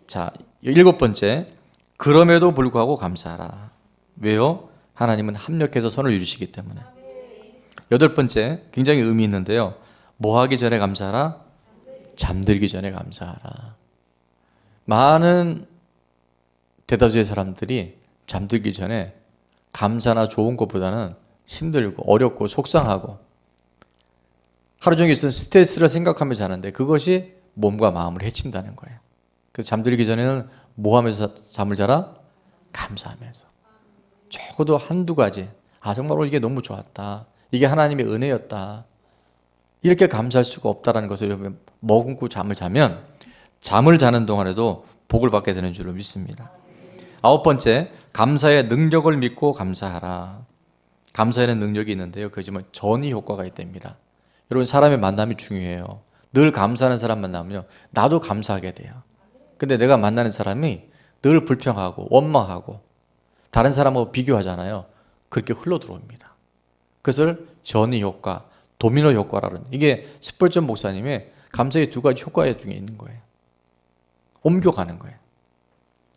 자, 일곱 번째, 그럼에도 불구하고 감사하라. 왜요? 하나님은 합력해서 선을 이루시기 때문에. 여덟 번째, 굉장히 의미 있는데요. 뭐 하기 전에 감사하라? 잠들기 전에 감사하라. 많은 대다수의 사람들이 잠들기 전에 감사나 좋은 것보다는 힘들고 어렵고 속상하고 하루 종일 있는 스트레스를 생각하며 자는데 그것이 몸과 마음을 해친다는 거예요. 그래서 잠들기 전에는 뭐 하면서 잠을 자라? 감사하면서. 적어도 한두 가지. 아, 정말 오늘 이게 너무 좋았다. 이게 하나님의 은혜였다. 이렇게 감사할 수가 없다는 것을 머금고 잠을 자면 잠을 자는 동안에도 복을 받게 되는 줄로 믿습니다. 아홉 번째, 감사의 능력을 믿고 감사하라. 감사에는 능력이 있는데요. 그렇지만 전이 효과가 있답니다. 여러분, 사람의 만남이 중요해요. 늘 감사하는 사람 만나면요, 나도 감사하게 돼요. 근데 내가 만나는 사람이 늘 불평하고 원망하고 다른 사람하고 비교하잖아요. 그렇게 흘러 들어옵니다. 그것을 전이 효과, 도미노 효과라는, 이게 스펄전 목사님의 감사의 두 가지 효과 중에 있는 거예요. 옮겨가는 거예요.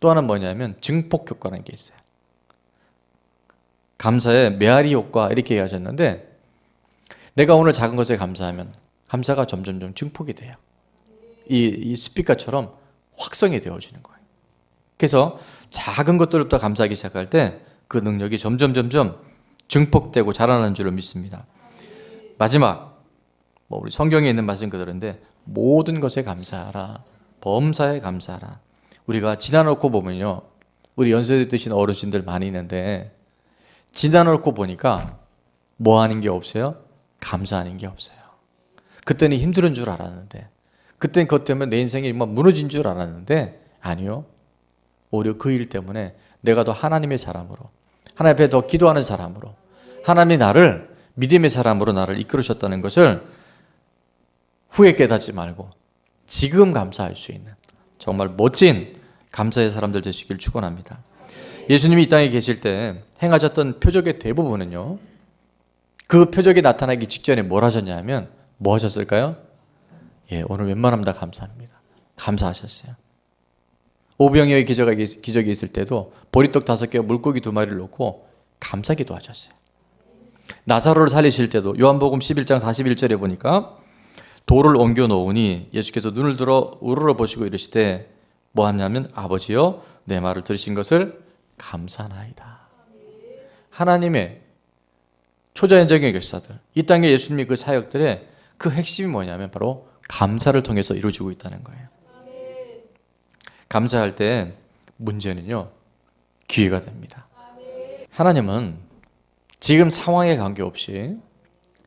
또 하나는 뭐냐면 증폭 효과라는 게 있어요. 감사의 메아리 효과 이렇게 얘기하셨는데, 내가 오늘 작은 것에 감사하면 감사가 점점점 증폭이 돼요. 이 스피커처럼 확성이 되어지는 거예요. 그래서 작은 것들부터 감사하기 시작할 때 그 능력이 점점 증폭되고 자라나는 줄을 믿습니다. 마지막, 우리 성경에 있는 말씀 그대로인데, 모든 것에 감사하라. 범사에 감사하라. 우리가 지나놓고 보면요, 우리 연세대 드신 어르신들 많이 있는데 지나놓고 보니까 뭐 하는 게 없어요? 감사하는 게 없어요. 그때는 힘든 줄 알았는데, 그때는 그것 때문에 내 인생이 막 무너진 줄 알았는데, 아니요. 오히려 그 일 때문에 내가 더 하나님의 사람으로, 하나님 앞에 더 기도하는 사람으로, 하나님이 나를 믿음의 사람으로 나를 이끌으셨다는 것을 후에 깨닫지 말고 지금 감사할 수 있는 정말 멋진 감사의 사람들 되시길 축원합니다. 예수님이 이 땅에 계실 때 행하셨던 표적의 대부분은요, 그 표적이 나타나기 직전에 뭘 하셨냐면 뭐 하셨을까요? 예, 오늘 웬만하면 다 감사합니다. 감사하셨어요. 오병이어의 기적이 있을 때도 보리떡 5개와 물고기 2마리를 놓고 감사기도 하셨어요. 나사로를 살리실 때도 요한복음 11장 41절에 보니까 돌을 옮겨 놓으니 예수께서 눈을 들어 우러러 보시고 이르시되 뭐 하냐면 아버지여 내 말을 들으신 것을 감사나이다. 하나님의 초자연적인 역사들, 이 땅에 예수님이 그 사역들의 그 핵심이 뭐냐면 바로 감사를 통해서 이루어지고 있다는 거예요. 감사할 때 문제는요, 기회가 됩니다. 하나님은 지금 상황에 관계없이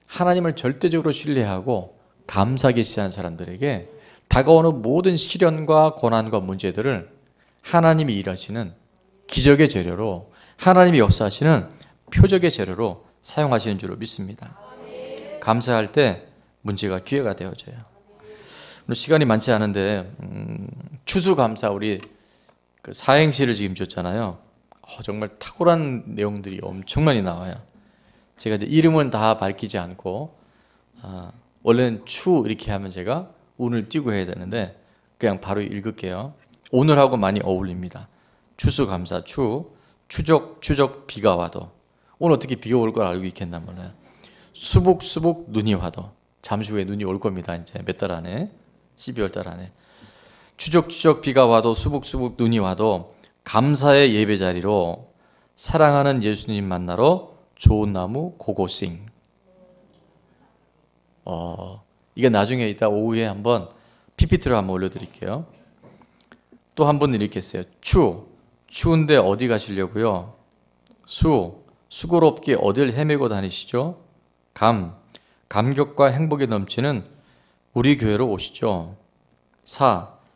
하나님을 절대적으로 신뢰하고 감사하기 시작한 사람들에게 다가오는 모든 시련과 고난과 문제들을 하나님이 일하시는 기적의 재료로, 하나님이 역사하시는 표적의 재료로 사용하시는 줄로 믿습니다. 감사할 때 문제가 기회가 되어져요. 오늘 시간이 많지 않은데 추수감사 우리 그 사행시를 지금 줬잖아요. 정말 탁월한 내용들이 엄청 많이 나와요. 제가 이제 이름은 다 밝히지 않고 원래는 추 이렇게 하면 제가 운을 띄고 해야 되는데 그냥 바로 읽을게요. 오늘하고 많이 어울립니다. 추수감사 추적 비가 와도 오늘 어떻게 비가 올 걸 알고 있겠나 몰라요. 수북 눈이 와도 잠시 후에 눈이 올 겁니다. 이제 몇 달 안에 12월 달 안에 추적 비가 와도 수북 눈이 와도 감사의 예배 자리로 사랑하는 예수님 만나러 좋은 나무 고고싱. 이게 나중에 이따 오후에 한번 PPT로 한번 올려드릴게요. 또 한 번 읽겠어요. 추운데 어디 가시려고요? 수고롭게 어딜 헤매고 다니시죠? 감격과 행복이 넘치는 우리 교회로 오시죠.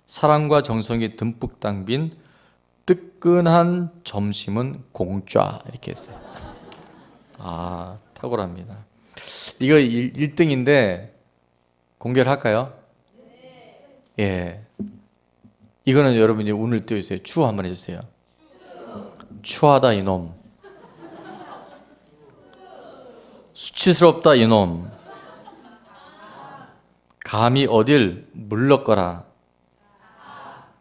사랑과 정성이 듬뿍 담긴 뜨끈한 점심은 공짜. 이렇게 했어요. 탁월합니다. 이거 1등인데 공개를 할까요? 예. 이거는 여러분이 운을 띄워주세요. 추 한번 해주세요. 추하다 이놈. 수치스럽다 이놈. 감히 어딜 물렀거라.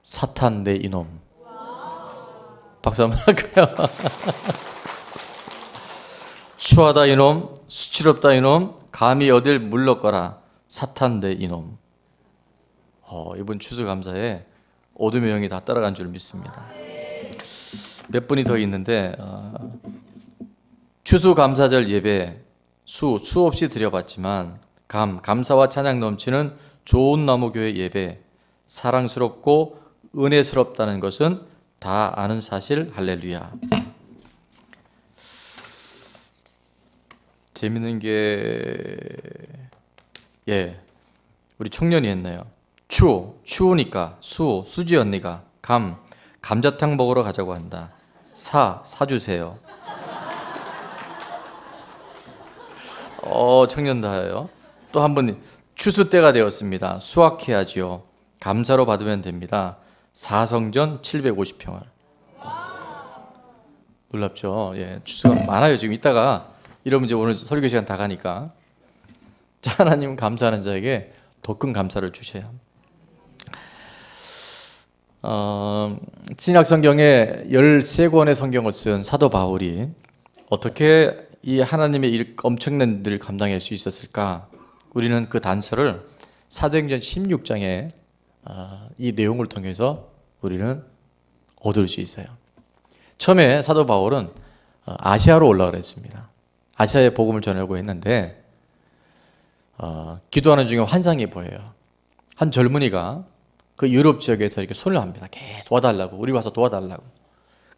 사탄 내 이놈. 박수 한번 할까요? 추하다 이놈, 수치롭다 이놈, 감히 어딜 물렀거라. 사탄 내 이놈. 이번 추수감사에 어둠의 영이 다 따라간 줄 믿습니다. 몇 분이 더 있는데 추수감사절 예배 수없이 드려봤지만 감사와 찬양 넘치는 좋은 나무 교회 예배 사랑스럽고 은혜스럽다는 것은 다 아는 사실. 할렐루야. 재밌는 게 우리 청년이 했네요. 추우니까 수지 언니가 감자탕 먹으러 가자고 한다. 사주세요. 청년다예요. 또 한 번 추수 때가 되었습니다. 수확해야지요. 감사로 받으면 됩니다. 사성전 750평을. 놀랍죠? 추수가 많아요. 지금 이따가 이러면 이제 오늘 설교 시간 다 가니까. 자, 하나님 감사하는 자에게 더 큰 감사를 주셔야 합니다. 신약 성경에 13권의 성경을 쓴 사도 바울이 어떻게 이 하나님의 엄청난 일을 감당할 수 있었을까? 우리는 그 단서를 사도행전 16장에 이 내용을 통해서 우리는 얻을 수 있어요. 처음에 사도 바울은 아시아로 올라가려 했습니다. 아시아에 복음을 전하려고 했는데 기도하는 중에 환상이 보여요. 한 젊은이가 그 유럽 지역에서 이렇게 손을 합니다. 도와달라고, 우리 와서 도와달라고.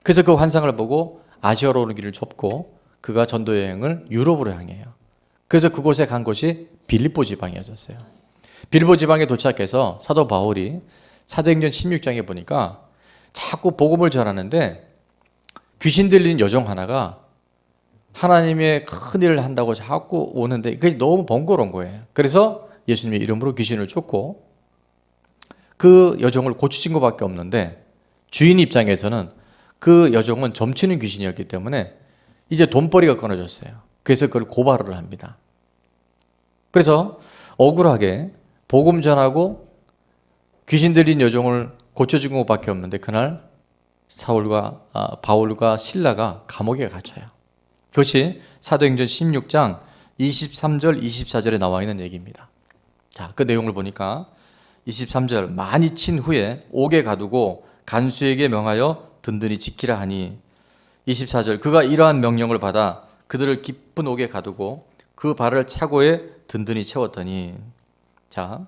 그래서 그 환상을 보고 아시아로 오는 길을 좁고 그가 전도 여행을 유럽으로 향해요. 그래서 그곳에 간 곳이 빌립보 지방이었어요. 빌립보 지방에 도착해서 사도 바울이 사도행전 16장에 보니까 자꾸 복음을 전하는데 귀신 들린 여종 하나가 하나님의 큰 일을 한다고 자꾸 오는데 그게 너무 번거로운 거예요. 그래서 예수님의 이름으로 귀신을 쫓고 그 여종을 고치신 것밖에 없는데 주인 입장에서는 그 여종은 점치는 귀신이었기 때문에 이제 돈벌이가 끊어졌어요. 그래서 그걸 고발을 합니다. 그래서 억울하게 복음 전하고 귀신 들린 여종을 고쳐준 것밖에 없는데 그날 바울과 실라가 감옥에 갇혀요. 그것이 사도행전 16장 23절 24절에 나와 있는 얘기입니다. 자, 그 내용을 보니까 23절 많이 친 후에 옥에 가두고 간수에게 명하여 든든히 지키라 하니 24절 그가 이러한 명령을 받아 그들을 깊은 옥에 가두고 그 발을 차고에 든든히 채웠더니 자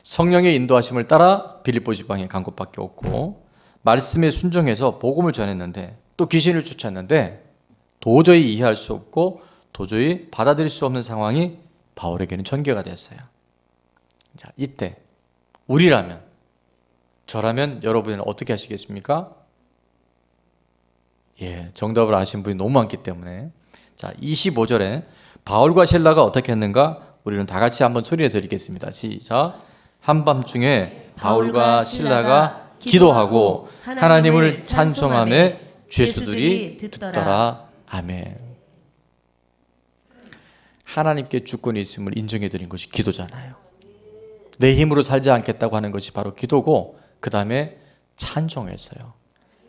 성령의 인도하심을 따라 빌립보 지방에 간 곳밖에 없고 말씀에 순종해서 복음을 전했는데 또 귀신을 쫓았는데 도저히 이해할 수 없고 도저히 받아들일 수 없는 상황이 바울에게는 전개가 됐어요. 자, 이때 우리라면 저라면 여러분은 어떻게 하시겠습니까? 정답을 아신 분이 너무 많기 때문에 자, 25절에 바울과 실라가 어떻게 했는가? 우리는 다 같이 한번 소리내서 읽겠습니다. 시작. 한밤중에 바울과 실라가 기도하고 하나님을 찬송하며 죄수들이 듣더라. 아멘. 하나님께 주권이 있음을 인정해 드린 것이 기도잖아요. 내 힘으로 살지 않겠다고 하는 것이 바로 기도고, 그 다음에 찬송했어요.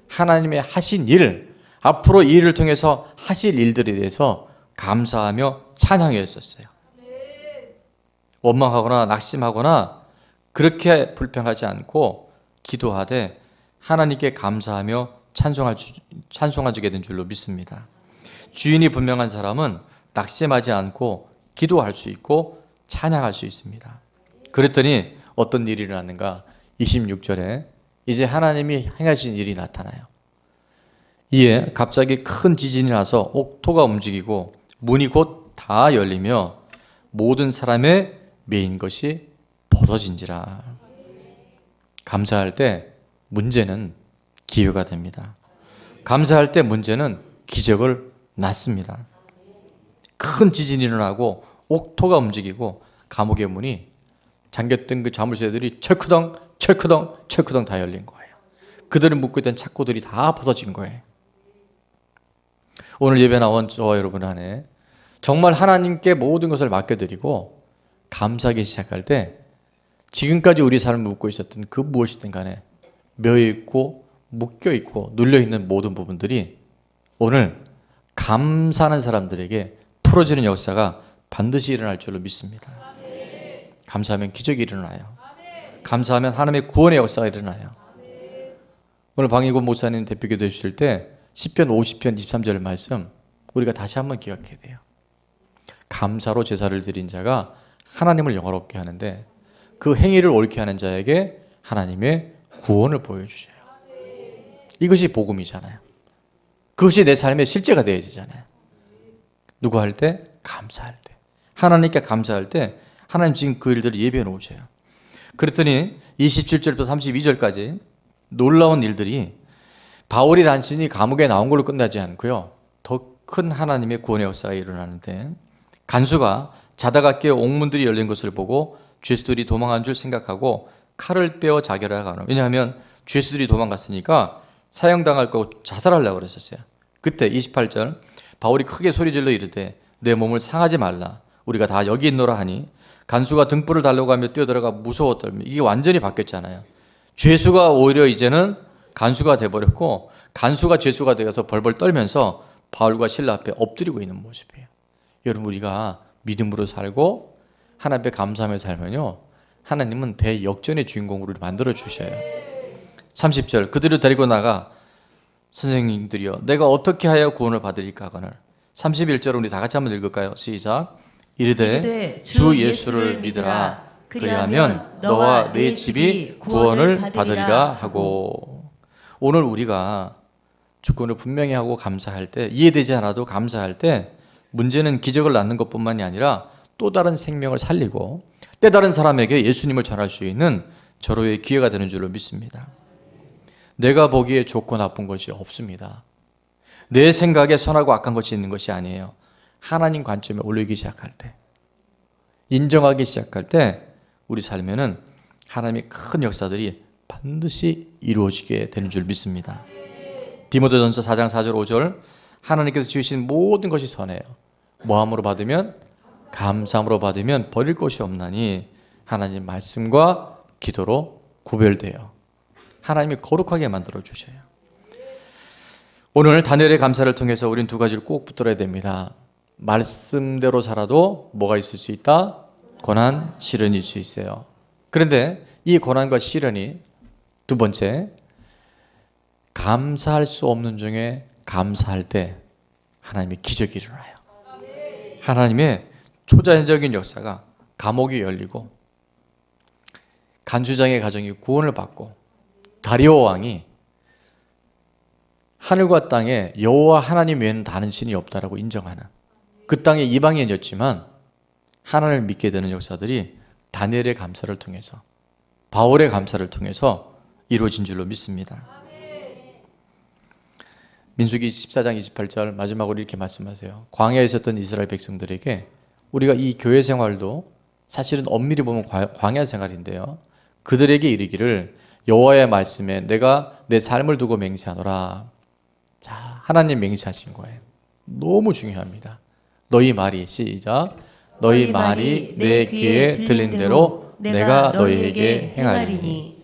하나님의 하신 일, 앞으로 이 일을 통해서 하실 일들에 대해서 감사하며 찬양했었어요. 원망하거나 낙심하거나 그렇게 불평하지 않고 기도하되 하나님께 감사하며 찬송하게 된 줄로 믿습니다. 주인이 분명한 사람은 낙심하지 않고 기도할 수 있고 찬양할 수 있습니다. 그랬더니 어떤 일이 일어났는가? 26절에 이제 하나님이 행하신 일이 나타나요. 이에 갑자기 큰 지진이 나서 옥토가 움직이고 문이 곧 다 열리며 모든 사람의 매인 것이 벗어진지라. 감사할 때 문제는 기회가 됩니다. 감사할 때 문제는 기적을 낳습니다. 큰 지진이 일어나고 옥토가 움직이고 감옥의 문이 잠겼던 그 자물쇠들이 철크덩 다 열린 거예요. 그들을 묶고 있던 착고들이 다 벗어진 거예요. 오늘 예배 나온 저와 여러분 안에 정말 하나님께 모든 것을 맡겨드리고 감사하기 시작할 때 지금까지 우리 삶을 묶고 있었던 그 무엇이든 간에 매여있고 묶여있고 눌려있는 모든 부분들이 오늘 감사하는 사람들에게 풀어지는 역사가 반드시 일어날 줄로 믿습니다. 감사하면 기적이 일어나요. 감사하면 하나님의 구원의 역사가 일어나요. 오늘 방일곤 목사님 대표기도 해주실 때 시편 50편 23절 말씀 우리가 다시 한번 기억해야 돼요. 감사로 제사를 드린 자가 하나님을 영화롭게 하는데 그 행위를 옳게 하는 자에게 하나님의 구원을 보여주셔요. 이것이 복음이잖아요. 그것이 내 삶의 실제가 되어지잖아요. 누구 할 때? 감사할 때. 하나님께 감사할 때 하나님 지금 그 일들을 예비해 놓으셔요. 그랬더니 27절부터 32절까지 놀라운 일들이 바울이 단순히 감옥에 나온 걸로 끝나지 않고요. 더 큰 하나님의 구원의 역사가 일어나는데 간수가 자다가 깨어 옥문들이 열린 것을 보고 죄수들이 도망한 줄 생각하고 칼을 빼어 자결하게 하노. 왜냐하면 죄수들이 도망갔으니까 사형당할 거고 자살하려고 그랬었어요. 그때 28절 바울이 크게 소리질러 이르되 내 몸을 상하지 말라. 우리가 다 여기 있노라 하니 간수가 등불을 달라고 하며 뛰어들어가 무서워 떨며 이게 완전히 바뀌었잖아요. 죄수가 오히려 이제는 간수가 돼버렸고 간수가 죄수가 되어서 벌벌 떨면서 바울과 실라 앞에 엎드리고 있는 모습이에요. 여러분 우리가 믿음으로 살고 하나님 앞에 감사하며 살면요 하나님은 대역전의 주인공으로 만들어 주셔요. 30절 그들을 데리고 나가 선생님들이여 내가 어떻게 하여 구원을 받으리까 하거늘. 31절 우리 다 같이 한번 읽을까요? 시작. 이르되 주 예수를 믿으라. 그리하면 너와 네 집이 구원을 받으리라 하고. 오늘 우리가 주권을 분명히 하고 감사할 때 이해되지 않아도 감사할 때 문제는 기적을 낳는 것뿐만이 아니라 또 다른 생명을 살리고 때 다른 사람에게 예수님을 전할 수 있는 절호의 기회가 되는 줄로 믿습니다. 내가 보기에 좋고 나쁜 것이 없습니다. 내 생각에 선하고 악한 것이 있는 것이 아니에요. 하나님 관점에 올리기 시작할 때 인정하기 시작할 때 우리 삶에는 하나님의 큰 역사들이 반드시 이루어지게 되는 줄 믿습니다. 디모데전서 4장 4절 5절 하나님께서 지으신 모든 것이 선해요. 모함으로 받으면 감사함으로 받으면 버릴 것이 없나니 하나님 말씀과 기도로 구별돼요. 하나님이 거룩하게 만들어 주셔요. 오늘 다니엘의 감사를 통해서 우리는 두 가지를 꼭 붙들어야 됩니다. 말씀대로 살아도 뭐가 있을 수 있다? 고난, 시련이 있을 수 있어요. 그런데 이 고난과 시련이 두 번째 감사할 수 없는 중에 감사할 때 하나님의 기적이 일어나요. 하나님의 초자연적인 역사가 감옥이 열리고 간수장의 가정이 구원을 받고 다리오 왕이 하늘과 땅에 여호와 하나님 외에는 다른 신이 없다라고 인정하는 그 땅에 이방인이었지만 하나님을 믿게 되는 역사들이 다니엘의 감사를 통해서 바울의 감사를 통해서 이루어진 줄로 믿습니다. 민수기 14장 28절 마지막으로 이렇게 말씀하세요. 광야에 있었던 이스라엘 백성들에게 우리가 이 교회 생활도 사실은 엄밀히 보면 광야 생활인데요. 그들에게 이르기를 여호와의 말씀에 내가 내 삶을 두고 맹세하노라. 자, 하나님 맹세하신 거예요. 너무 중요합니다. 너희 말이 시작. 너희 말이 내 귀에 들린 대로 내가 너희에게 행하리니.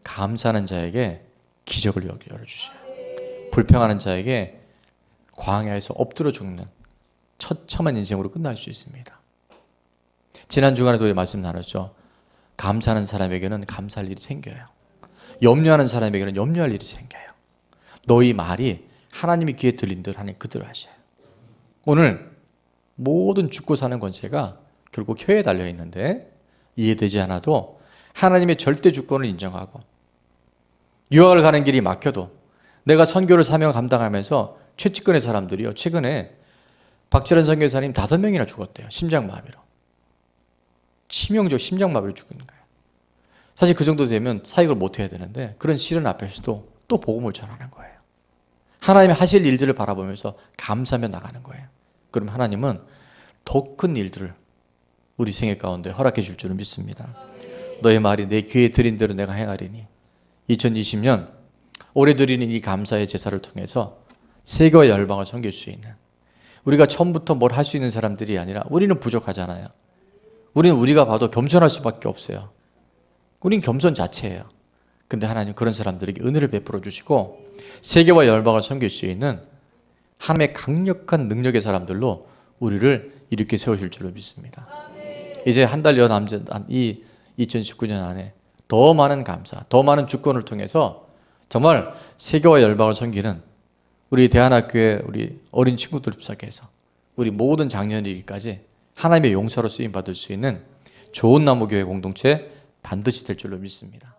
감사하는 자에게 기적을 열어주셔요. 불평하는 자에게 광야에서 엎드려 죽는 처참한 인생으로 끝날 수 있습니다. 지난 주간에도 말씀 나눴죠. 감사하는 사람에게는 감사할 일이 생겨요. 염려하는 사람에게는 염려할 일이 생겨요. 너희 말이 하나님의 귀에 들린 대로 하나님 그대로 하셔요. 오늘 모든 죽고 사는 권세가 결국 혀에 달려 있는데 이해되지 않아도 하나님의 절대 주권을 인정하고 유학을 가는 길이 막혀도 내가 선교를 사명 감당하면서 최측근의 사람들이요. 최근에 박철현 선교사님 5명이나 죽었대요. 심장마비로. 치명적 심장마비로 죽은 거예요. 사실 그 정도 되면 사역을 못 해야 되는데 그런 시련 앞에서도 또 복음을 전하는 거예요. 하나님이 하실 일들을 바라보면서 감사하며 나가는 거예요. 그럼 하나님은 더 큰 일들을 우리 생애 가운데 허락해 줄 줄을 믿습니다. 너의 말이 내 귀에 들인 대로 내가 행하리니. 2020년 올해 드리는 이 감사의 제사를 통해서 세계와 열방을 섬길 수 있는, 우리가 처음부터 뭘 할 수 있는 사람들이 아니라 우리는 부족하잖아요. 우리는 우리가 봐도 겸손할 수밖에 없어요. 우린 겸손 자체예요. 근데 하나님 그런 사람들에게 은혜를 베풀어 주시고 세계와 열방을 섬길 수 있는 하나님의 강력한 능력의 사람들로 우리를 이렇게 세우실 줄로 믿습니다. 이제 한 달여 남짓 이 2019년 안에 더 많은 감사, 더 많은 주권을 통해서 정말 세계와 열방을 섬기는 우리 대한학교의 우리 어린 친구들 시작해서 우리 모든 장년이기까지 하나님의 용사로 쓰임 받을 수 있는 좋은 나무교회 공동체 반드시 될 줄로 믿습니다.